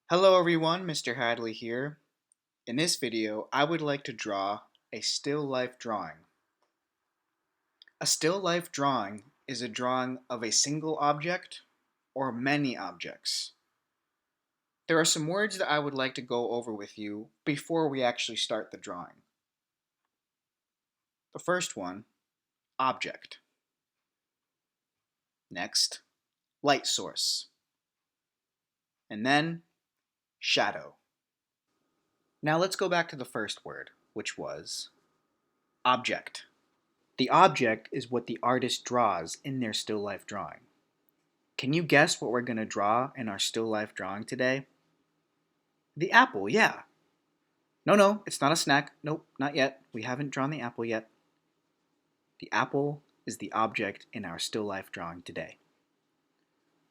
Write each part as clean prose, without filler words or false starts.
Hello everyone, Mr. Hadley here. In this video, I would like to draw a still life drawing. A still life drawing is a drawing of a single object or many objects. There are some words that I would like to go over with you before we actually start the drawing. The first one, object. Next, light source. And then, shadow. Now let's go back to the first word, which was object. The object is what the artist draws in their still life drawing. Can you guess what we're going to draw in our still life drawing today? The apple, yeah. No, it's not a snack. Nope, not yet. We haven't drawn the apple yet. The apple is the object in our still life drawing today.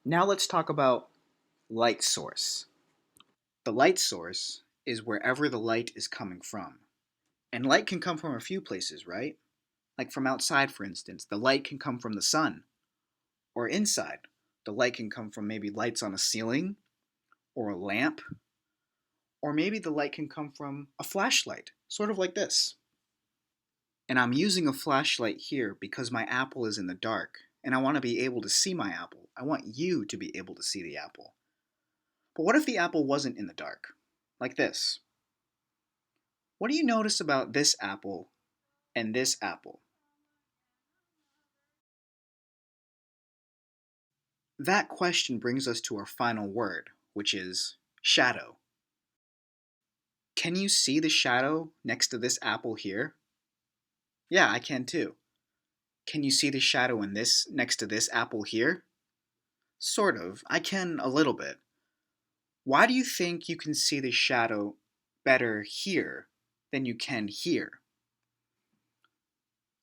Now let's talk about light source. The light source is wherever the light is coming from. And light can come from a few places, right? Like from outside, for instance. The light can come from the sun. Or inside. The light can come from maybe lights on a ceiling or a lamp. Or maybe the light can come from a flashlight, sort of like this. And I'm using a flashlight here because my apple is in the dark, and I want to be able to see my apple. I want you to be able to see the apple. But what if the apple wasn't in the dark? Like this. What do you notice about this apple and this apple? That question brings us to our final word, which is shadow. Can you see the shadow next to this apple here? Yeah, I can too. Can you see the shadow in this next to this apple here? Sort of. I can a little bit. Why do you think you can see the shadow better here than you can here?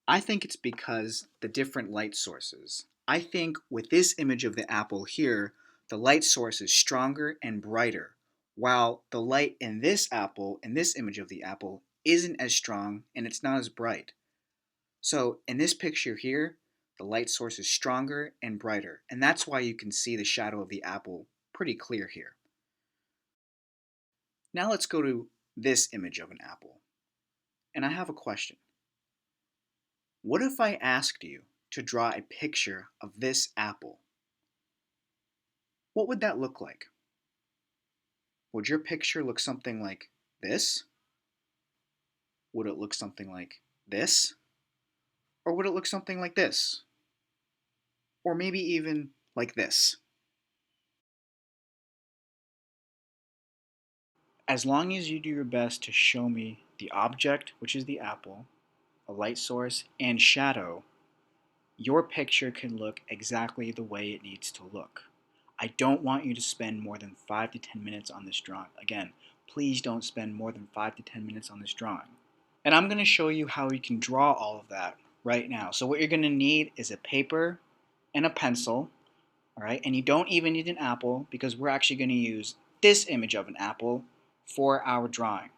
I think it's because the different light sources. I think with this image of the apple here, the light source is stronger and brighter, while the light in this apple, in this image of the apple, isn't as strong and it's not as bright. So in this picture here, the light source is stronger and brighter, and that's why you can see the shadow of the apple pretty clear here. Now let's go to this image of an apple. And I have a question. What if I asked you to draw a picture of this apple? What would that look like? Would your picture look something like this? Would it look something like this? Or would it look something like this? Or maybe even like this? As long as you do your best to show me the object, which is the apple, a light source, and shadow, your picture can look exactly the way it needs to look. I don't want you to spend more than 5 to 10 minutes on this drawing. Again, please don't spend more than 5 to 10 minutes on this drawing. And I'm going to show you how you can draw all of that right now. So what you're going to need is a paper and a pencil, all right? And you don't even need an apple because we're actually going to use this image of an apple for our drawing.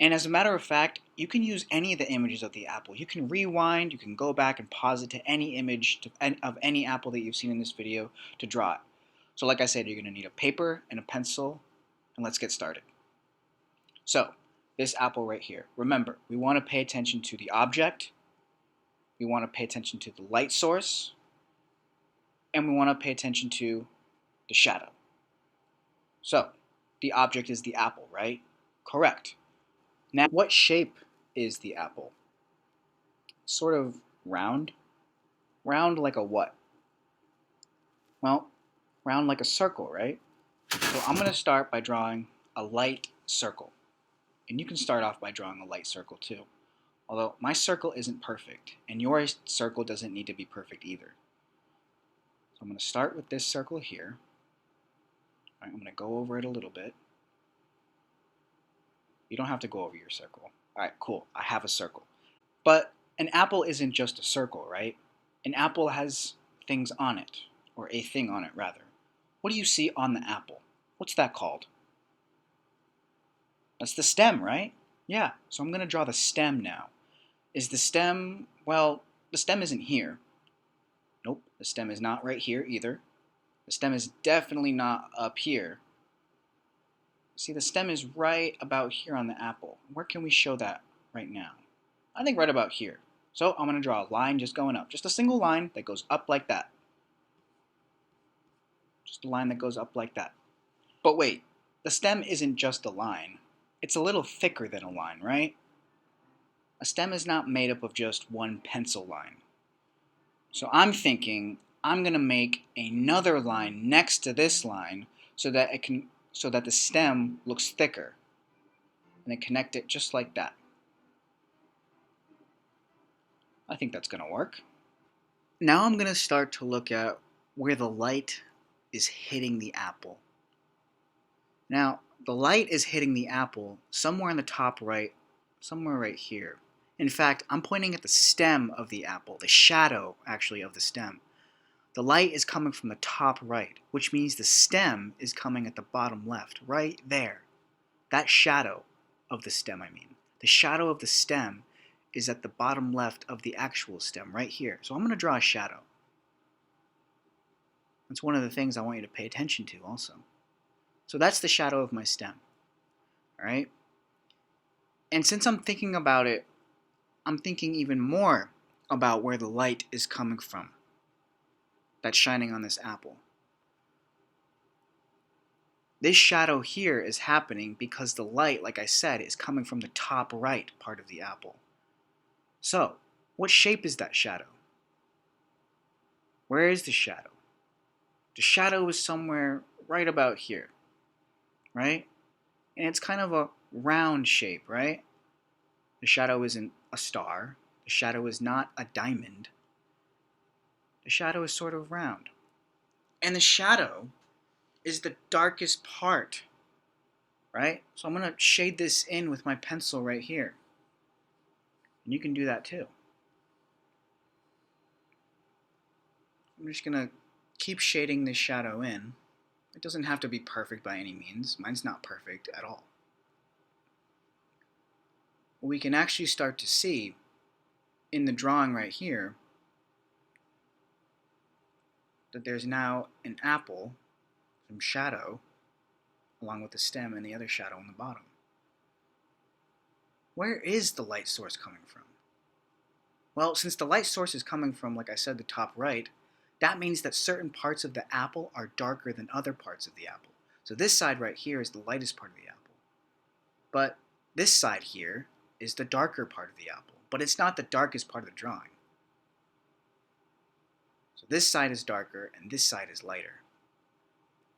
And as a matter of fact, you can use any of the images of the apple. You can rewind, you can go back and pause it to any image of any apple that you've seen in this video to draw it. So like I said, you're going to need a paper and a pencil, and let's get started. So, this apple right here. Remember, we want to pay attention to the object, we want to pay attention to the light source, and we want to pay attention to the shadow. So, the object is the apple, right? Correct. Now, what shape is the apple? Sort of round. Round like a what? Well, round like a circle, right? So I'm going to start by drawing a light circle. And you can start off by drawing a light circle too. Although my circle isn't perfect, and your circle doesn't need to be perfect either. So I'm going to start with this circle here. All right, I'm going to go over it a little bit. You don't have to go over your circle. All right, cool. I have a circle. But an apple isn't just a circle, right? An apple has things on it, or a thing on it rather. What do you see on the apple? What's that called? That's the stem, right? Yeah, so I'm going to draw the stem now. Is the stem, well, the stem isn't here. Nope, the stem is not right here either. The stem is definitely not up here. See, the stem is right about here on the apple. Where can we show that right now? I think right about here. So I'm going to draw a line just going up. Just a single line that goes up like that. Just a line that goes up like that. But wait, the stem isn't just a line. It's a little thicker than a line, right? A stem is not made up of just one pencil line. So I'm thinking I'm going to make another line next to this line so that the stem looks thicker. And then connect it just like that. I think that's going to work. Now I'm going to start to look at where the light is hitting the apple. Now, the light is hitting the apple somewhere in the top right, somewhere right here. In fact, I'm pointing at the stem of the apple, the shadow, actually, of the stem. The light is coming from the top right, which means the stem is coming at the bottom left, right there. That shadow of the stem, I mean. The shadow of the stem is at the bottom left of the actual stem, right here. So I'm going to draw a shadow. That's one of the things I want you to pay attention to also. So that's the shadow of my stem, all right? And since I'm thinking about it, I'm thinking even more about where the light is coming from that's shining on this apple. This shadow here is happening because the light, like I said, is coming from the top right part of the apple. So, what shape is that shadow? Where is the shadow? The shadow is somewhere right about here, right? And it's kind of a round shape, right? The shadow isn't a star. The shadow is not a diamond. The shadow is sort of round. And the shadow is the darkest part, right? So I'm going to shade this in with my pencil right here. And you can do that too. I'm just going to keep shading this shadow in. It doesn't have to be perfect by any means. Mine's not perfect at all. We can actually start to see in the drawing right here that there's now an apple, some shadow, along with the stem and the other shadow on the bottom. Where is the light source coming from? Well, since the light source is coming from, like I said, the top right, that means that certain parts of the apple are darker than other parts of the apple. So this side right here is the lightest part of the apple. But this side here is the darker part of the apple. But it's not the darkest part of the drawing. So this side is darker and this side is lighter.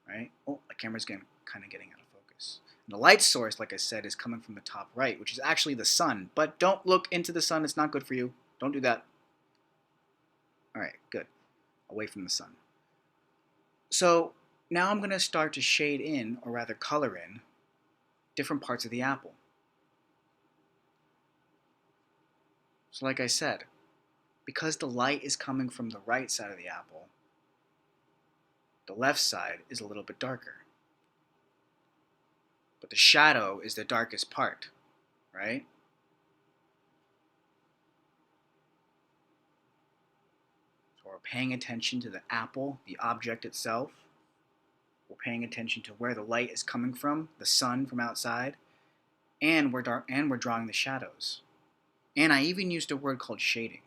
Right? Oh, the camera's kind of getting out of focus. And the light source, like I said, is coming from the top right, which is actually the sun. But don't look into the sun. It's not good for you. Don't do that. All right, good. Away from the sun. So now I'm going to start to shade in, or rather color in, different parts of the apple. So like I said, because the light is coming from the right side of the apple, the left side is a little bit darker. But the shadow is the darkest part, right? So we're paying attention to the apple, the object itself. We're paying attention to where the light is coming from, the sun from outside, and we're drawing the shadows. And I even used a word called shading.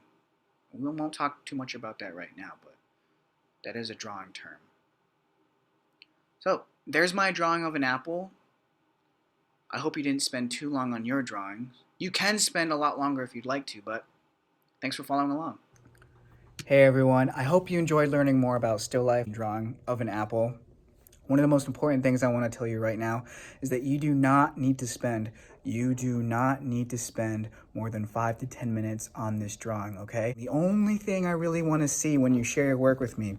We won't talk too much about that right now, but that is a drawing term. So there's my drawing of an apple. I hope you didn't spend too long on your drawings. You can spend a lot longer if you'd like to, but thanks for following along. Hey everyone, I hope you enjoyed learning more about still life drawing of an apple. One of the most important things I want to tell you right now is that you do not need to spend more than 5 to 10 minutes on this drawing, okay? The only thing I really want to see when you share your work with me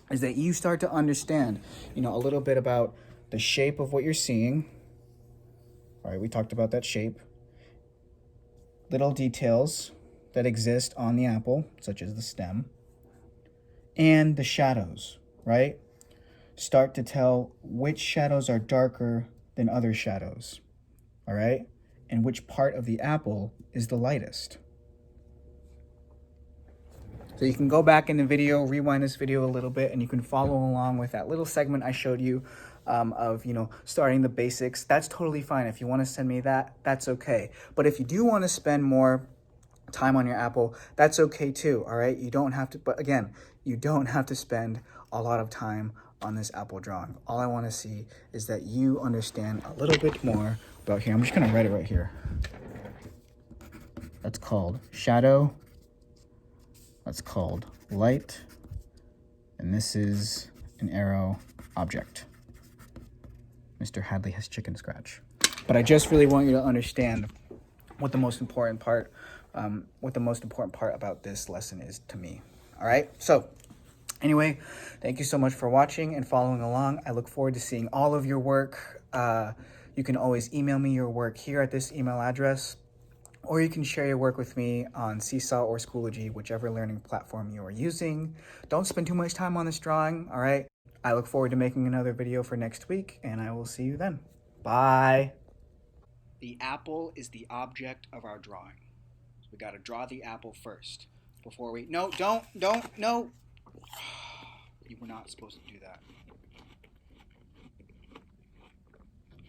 is that you start to understand, a little bit about the shape of what you're seeing. All right, we talked about that shape. Little details that exist on the apple, such as the stem, and the shadows, right? Start to tell which shadows are darker than other shadows, all right? And which part of the apple is the lightest. So you can go back in the video, rewind this video a little bit, and you can follow along with that little segment I showed you of, starting the basics, that's totally fine. If you want to send me that, that's okay. But if you do want to spend more time on your apple, that's okay too, all right? You don't have to, but again, you don't have to spend a lot of time on this apple drawing. All I want to see is that you understand a little bit more about here. I'm just gonna write it right here. That's called shadow, that's called light, and this is an arrow object. Mr. Hadley has chicken scratch. But I just really want you to understand what the most important part about this lesson is to me. All right, so anyway, thank you so much for watching and following along. I look forward to seeing all of your work. You can always email me your work here at this email address, or you can share your work with me on Seesaw or Schoology, whichever learning platform you are using. Don't spend too much time on this drawing, all right? I look forward to making another video for next week, and I will see you then. Bye. The apple is the object of our drawing. So we got to draw the apple first before we... No, don't, no. You were not supposed to do that.